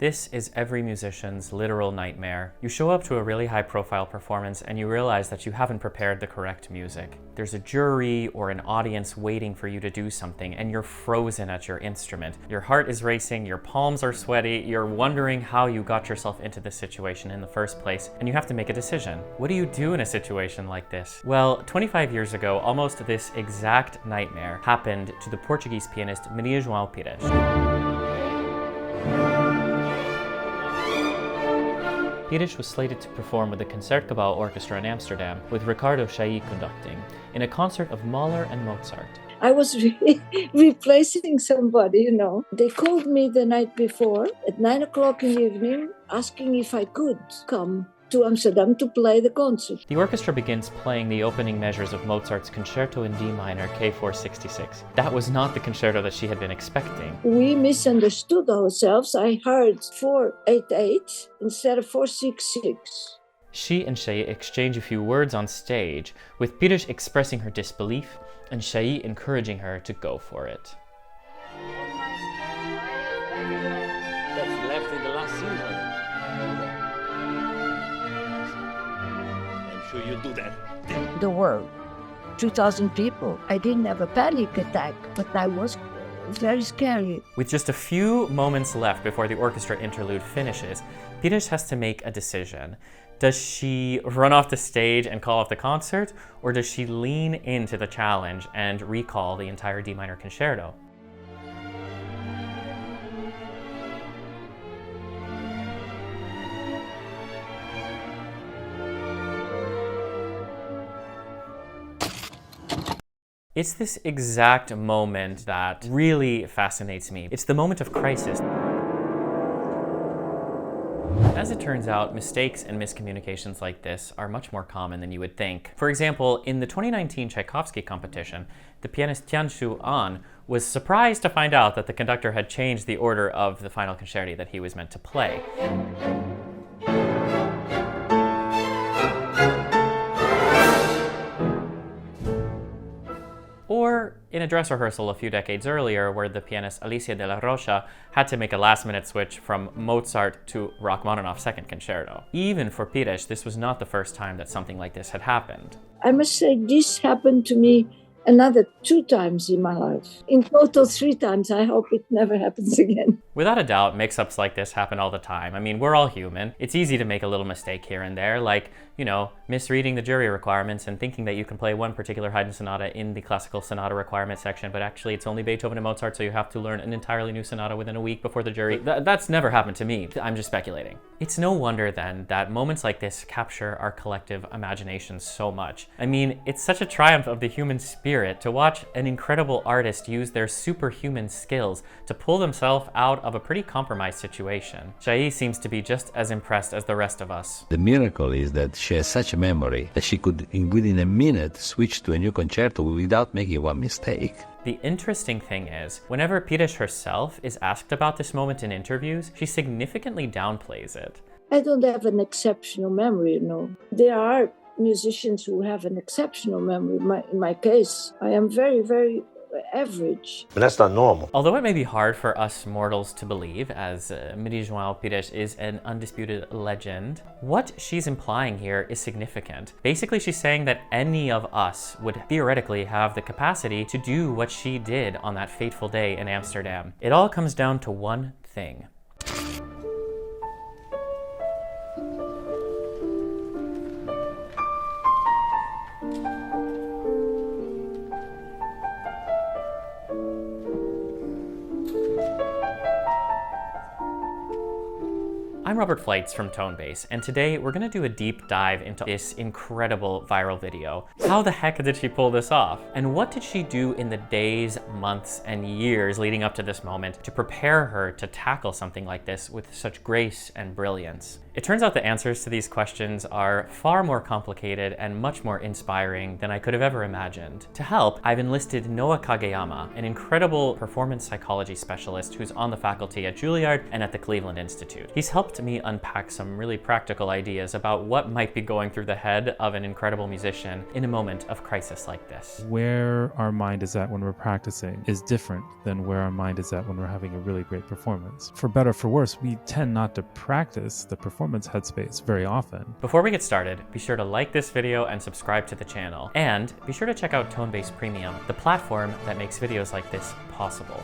This is every musician's literal nightmare. You show up to a really high-profile performance and you realize that you haven't prepared the correct music. There's a jury or an audience waiting for you to do something and you're frozen at your instrument. Your heart is racing, your palms are sweaty, you're wondering how you got yourself into this situation in the first place, and you have to make a decision. What do you do in a situation like this? Well, 25 years ago, almost this exact nightmare happened to the Portuguese pianist Maria João Pires. Pires was slated to perform with the Concertgebouw Orchestra in Amsterdam, with Ricardo Chailly conducting, in a concert of Mahler and Mozart. I was replacing somebody, you know. They called me the night before at 9 o'clock in the evening, asking if I could come to Amsterdam to play the concert. The orchestra begins playing the opening measures of Mozart's Concerto in D minor, K466. That was not the concerto that she had been expecting. We misunderstood ourselves. I heard 488 instead of 466. She and Chailly exchange a few words on stage, with Pires expressing her disbelief and Chailly encouraging her to go for it. That's left in the last season. I'm sure you'll do that. The world, 2,000 people. I didn't have a panic attack, but I was very scary. With just a few moments left before the orchestra interlude finishes, Pires has to make a decision. Does she run off the stage and call off the concert, or does she lean into the challenge and recall the entire D minor concerto? It's this exact moment that really fascinates me. It's the moment of crisis. As it turns out, mistakes and miscommunications like this are much more common than you would think. For example, in the 2019 Tchaikovsky competition, the pianist Tianxu An was surprised to find out that the conductor had changed the order of the final concerto that he was meant to play. Or in a dress rehearsal a few decades earlier, where the pianist Alicia de Larrocha had to make a last-minute switch from Mozart to Rachmaninoff's second concerto. Even for Pires, this was not the first time that something like this had happened. I must say this happened to me another 2 times in my life. In total 3 times. I hope it never happens again. Without a doubt, mix-ups like this happen all the time. I mean, we're all human. It's easy to make a little mistake here and there, like, you know, misreading the jury requirements and thinking that you can play one particular Haydn sonata in the classical sonata requirement section, but actually it's only Beethoven and Mozart, so you have to learn an entirely new sonata within a week before the jury. That's never happened to me. I'm just speculating. It's no wonder then that moments like this capture our collective imagination so much. I mean, it's such a triumph of the human spirit to watch an incredible artist use their superhuman skills to pull themselves out of a pretty compromised situation. Chailly seems to be just as impressed as the rest of us. The miracle is that she has such a memory that she could, within a minute, switch to a new concerto without making one mistake. The interesting thing is, whenever Pires herself is asked about this moment in interviews, she significantly downplays it. I don't have an exceptional memory, you know. There are musicians who have an exceptional memory. In my case, I am very, very average. But that's not normal. Although it may be hard for us mortals to believe, as Maria João Pires is an undisputed legend, what she's implying here is significant. Basically, she's saying that any of us would theoretically have the capacity to do what she did on that fateful day in Amsterdam. It all comes down to one thing. I'm Robert Fleitz from Tonebase, and today we're gonna do a deep dive into this incredible viral video. How the heck did she pull this off? And what did she do in the days, months, and years leading up to this moment to prepare her to tackle something like this with such grace and brilliance? It turns out the answers to these questions are far more complicated and much more inspiring than I could have ever imagined. To help, I've enlisted Noa Kageyama, an incredible performance psychology specialist who's on the faculty at Juilliard and at the Cleveland Institute. He's helped me unpack some really practical ideas about what might be going through the head of an incredible musician in a moment of crisis like this. Where our mind is at when we're practicing is different than where our mind is at when we're having a really great performance. For better or for worse, we tend not to practice the performance headspace very often. Before we get started, be sure to like this video and subscribe to the channel. And be sure to check out Tonebase Premium, the platform that makes videos like this possible.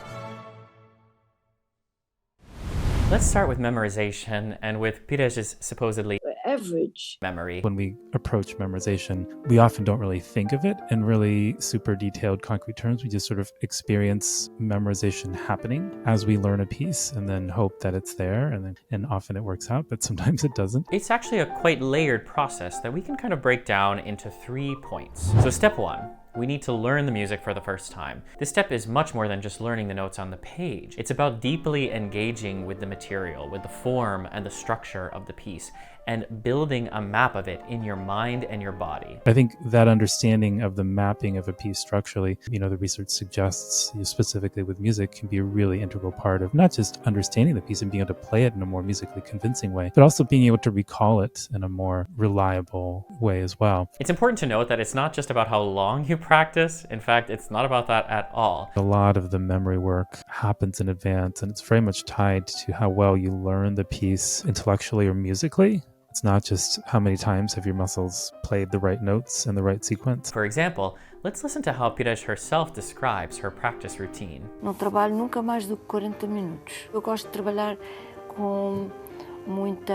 Let's start with memorization and with Pires's supposedly Average memory. When we approach memorization, we often don't really think of it in really super detailed, concrete terms. We just sort of experience memorization happening as we learn a piece and then hope that it's there. And often it works out, but sometimes it doesn't. It's actually a quite layered process that we can kind of break down into 3 points. So step 1. We need to learn the music for the first time. This step is much more than just learning the notes on the page. It's about deeply engaging with the material, with the form and the structure of the piece, and building a map of it in your mind and your body. I think that understanding of the mapping of a piece structurally, the research suggests, specifically with music, can be a really integral part of not just understanding the piece and being able to play it in a more musically convincing way, but also being able to recall it in a more reliable way as well. It's important to note that it's not just about how long you practice. In fact, it's not about that at all. A lot of the memory work happens in advance, and it's very much tied to how well you learn the piece intellectually or musically. It's not just how many times have your muscles played the right notes in the right sequence. For example, let's listen to how Pires herself describes her practice routine. Não trabalho nunca mais do que 40 minutos. Eu gosto de trabalhar com muita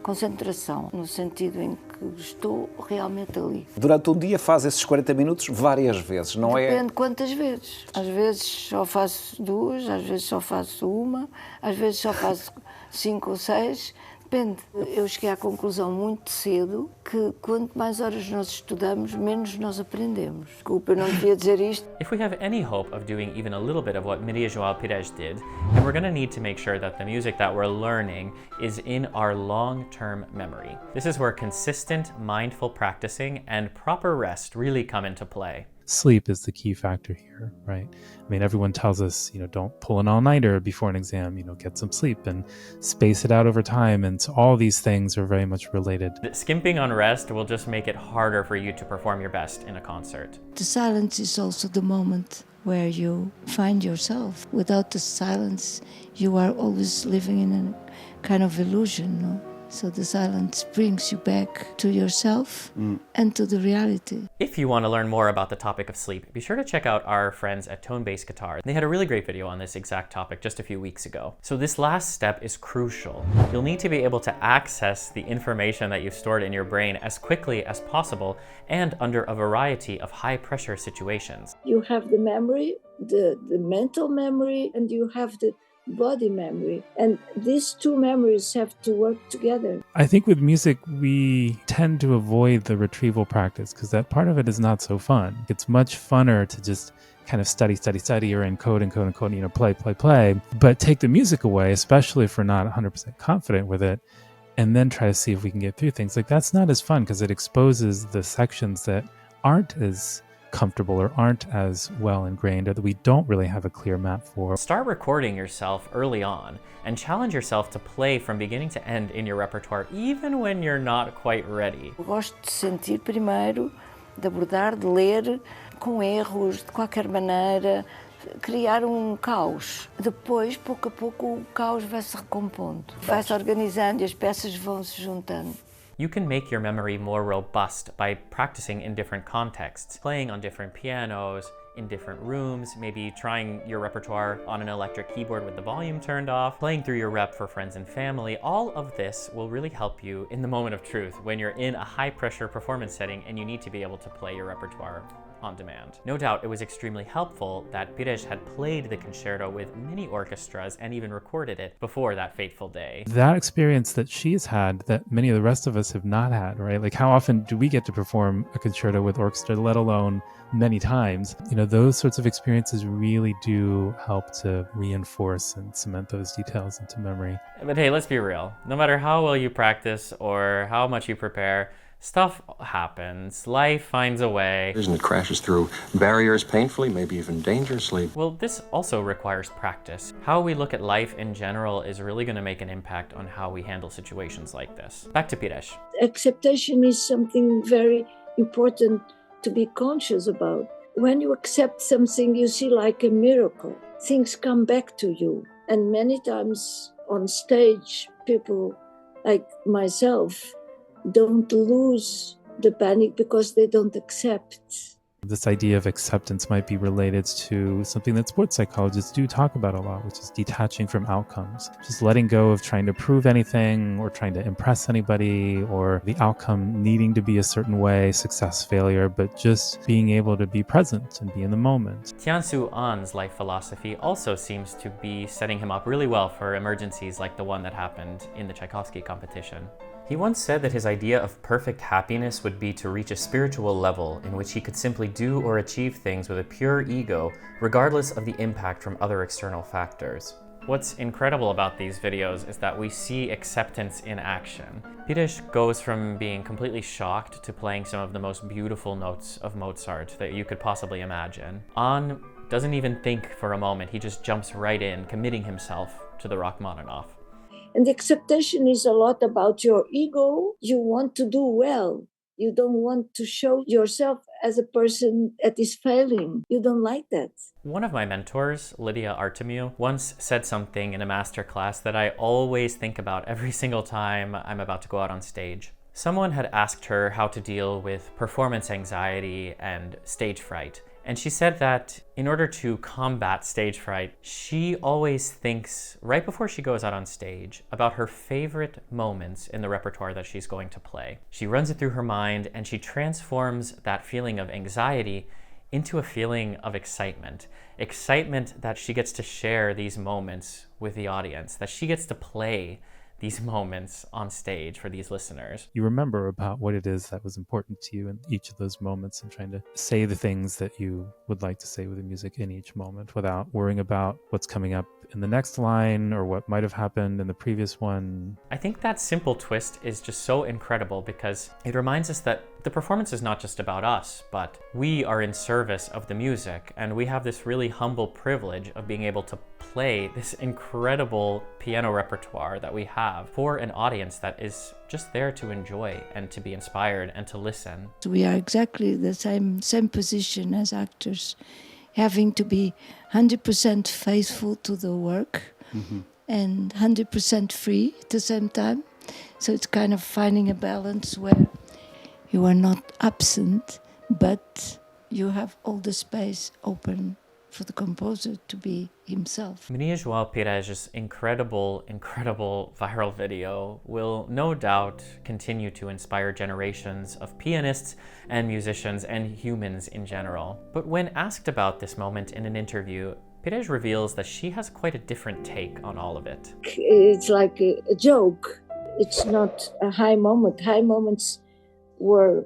concentração, no sentido em que estou realmente ali. Durante um dia faz esses 40 minutos várias vezes, não é? Depende quantas vezes. Às vezes só faço 2, às vezes só faço 1, às vezes só faço 5 ou 6. Depende. Eu cheguei à conclusão muito cedo que quanto mais horas nós estudamos, menos nós aprendemos. Desculpa, eu não devia dizer isto. If we have any hope of doing even a little bit of what Maria João Pires did, then we're going to need to make sure that the music that we're learning is in our long-term memory. This is where consistent, mindful practicing and proper rest really come into play. Sleep is the key factor here, right? I mean, everyone tells us, don't pull an all-nighter before an exam, get some sleep and space it out over time. And so all these things are very much related. Skimping on rest will just make it harder for you to perform your best in a concert. The silence is also the moment where you find yourself. Without the silence, you are always living in a kind of illusion, no? So the silence brings you back to yourself and to the reality. If you want to learn more about the topic of sleep, be sure to check out our friends at Tonebase Guitar. They had a really great video on this exact topic just a few weeks ago. So this last step is crucial. You'll need to be able to access the information that you've stored in your brain as quickly as possible and under a variety of high-pressure situations. You have the memory, the mental memory, and you have the body memory, and these 2 memories have to work together. I think with music, we tend to avoid the retrieval practice because that part of it is not so fun. It's much funner to just kind of study, or encode, play, but take the music away, especially if we're not 100% confident with it, and then try to see if we can get through things. Like, that's not as fun because it exposes the sections that aren't as comfortable or aren't as well ingrained or that we don't really have a clear map for. Start recording yourself early on and challenge yourself to play from beginning to end in your repertoire, even when you're not quite ready. Eu gosto de sentir primeiro, de abordar, de ler com erros, de qualquer maneira, criar caos. Depois, pouco a pouco, o caos vai se recompondo, vai se organizando e as peças vão se juntando. You can make your memory more robust by practicing in different contexts, playing on different pianos, in different rooms, maybe trying your repertoire on an electric keyboard with the volume turned off, playing through your rep for friends and family. All of this will really help you in the moment of truth when you're in a high-pressure performance setting and you need to be able to play your repertoire on demand. No doubt it was extremely helpful that Pires had played the concerto with many orchestras and even recorded it before that fateful day. That experience that she's had that many of the rest of us have not had, right? Like how often do we get to perform a concerto with orchestra, let alone many times? Those sorts of experiences really do help to reinforce and cement those details into memory. But hey, let's be real. No matter how well you practice or how much you prepare, stuff happens. Life finds a way. And it crashes through barriers painfully, maybe even dangerously. Well, this also requires practice. How we look at life in general is really going to make an impact on how we handle situations like this. Back to Pires. Acceptation is something very important to be conscious about. When you accept something, you see like a miracle. Things come back to you. And many times on stage, people like myself don't lose the panic because they don't accept. This idea of acceptance might be related to something that sports psychologists do talk about a lot, which is detaching from outcomes. Just letting go of trying to prove anything or trying to impress anybody or the outcome needing to be a certain way, success, failure, but just being able to be present and be in the moment. Tianxu An's life philosophy also seems to be setting him up really well for emergencies like the one that happened in the Tchaikovsky competition. He once said that his idea of perfect happiness would be to reach a spiritual level in which he could simply do or achieve things with a pure ego, regardless of the impact from other external factors. What's incredible about these videos is that we see acceptance in action. Pires goes from being completely shocked to playing some of the most beautiful notes of Mozart that you could possibly imagine. An doesn't even think for a moment, he just jumps right in, committing himself to the Rachmaninoff. And the acceptation is a lot about your ego. You want to do well. You don't want to show yourself as a person that is failing. You don't like that. One of my mentors, Lydia Artymiw, once said something in a master class that I always think about every single time I'm about to go out on stage. Someone had asked her how to deal with performance anxiety and stage fright. And she said that in order to combat stage fright, she always thinks, right before she goes out on stage, about her favorite moments in the repertoire that she's going to play. She runs it through her mind and she transforms that feeling of anxiety into a feeling of excitement. Excitement that she gets to share these moments with the audience, that she gets to play these moments on stage for these listeners. You remember about what it is that was important to you in each of those moments and trying to say the things that you would like to say with the music in each moment without worrying about what's coming up in the next line or what might have happened in the previous one. I think that simple twist is just so incredible because it reminds us that the performance is not just about us, but we are in service of the music, and we have this really humble privilege of being able to play this incredible piano repertoire that we have for an audience that is just there to enjoy and to be inspired and to listen. We are exactly the same position as actors, having to be 100% faithful to the work and 100% free at the same time. So it's kind of finding a balance where you are not absent, but you have all the space open for the composer to be himself. Maria João Pires' incredible viral video will no doubt continue to inspire generations of pianists and musicians and humans in general. But when asked about this moment in an interview, Pires reveals that she has quite a different take on all of it. It's like a joke. It's not a high moment. High moments were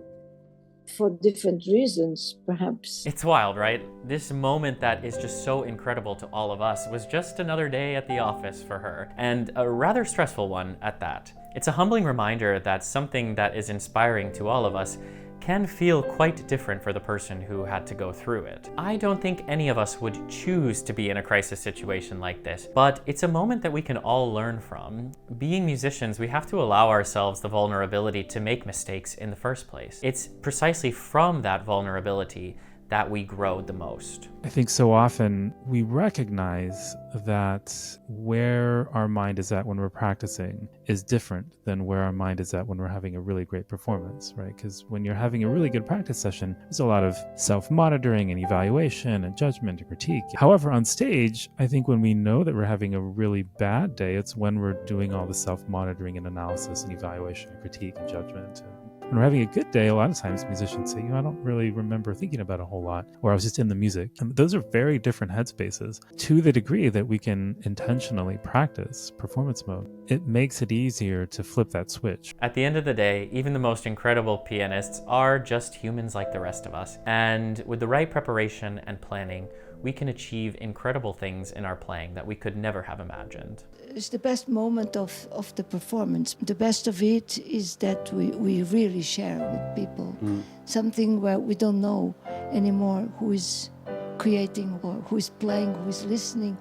for different reasons, perhaps. It's wild, right? This moment that is just so incredible to all of us was just another day at the office for her, and a rather stressful one at that. It's a humbling reminder that something that is inspiring to all of us can feel quite different for the person who had to go through it. I don't think any of us would choose to be in a crisis situation like this, but it's a moment that we can all learn from. Being musicians, we have to allow ourselves the vulnerability to make mistakes in the first place. It's precisely from that vulnerability that we grow the most. I think so often we recognize that where our mind is at when we're practicing is different than where our mind is at when we're having a really great performance, right? Because when you're having a really good practice session, there's a lot of self-monitoring and evaluation and judgment and critique. However, on stage, I think when we know that we're having a really bad day, it's when we're doing all the self-monitoring and analysis and evaluation and critique and judgment and When we're having a good day, a lot of times musicians say, I don't really remember thinking about a whole lot, or I was just in the music. And those are very different headspaces. To the degree that we can intentionally practice performance mode, it makes it easier to flip that switch. At the end of the day, even the most incredible pianists are just humans like the rest of us. And with the right preparation and planning, we can achieve incredible things in our playing that we could never have imagined. It's the best moment of the performance. The best of it is that we really share with people. Something where we don't know anymore who is creating or who is playing, who is listening.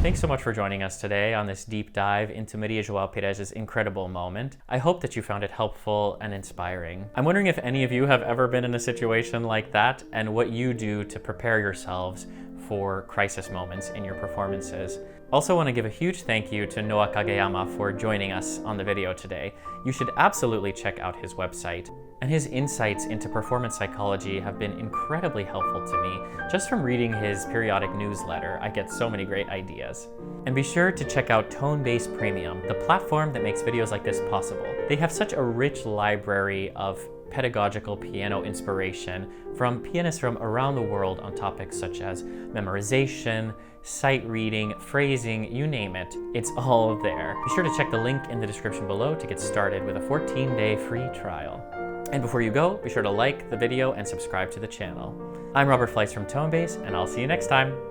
Thanks so much for joining us today on this deep dive into Maria João Pires' incredible moment. I hope that you found it helpful and inspiring. I'm wondering if any of you have ever been in a situation like that and what you do to prepare yourselves for crisis moments in your performances. Also want to give a huge thank you to Noa Kageyama for joining us on the video today. You should absolutely check out his website. And his insights into performance psychology have been incredibly helpful to me. Just from reading his periodic newsletter, I get so many great ideas. And be sure to check out Tonebase Premium, the platform that makes videos like this possible. They have such a rich library of pedagogical piano inspiration from pianists from around the world on topics such as memorization, sight reading, phrasing, you name it. It's all there. Be sure to check the link in the description below to get started with a 14-day free trial. And before you go, be sure to like the video and subscribe to the channel. I'm Robert Fleitz from Tonebase, and I'll see you next time.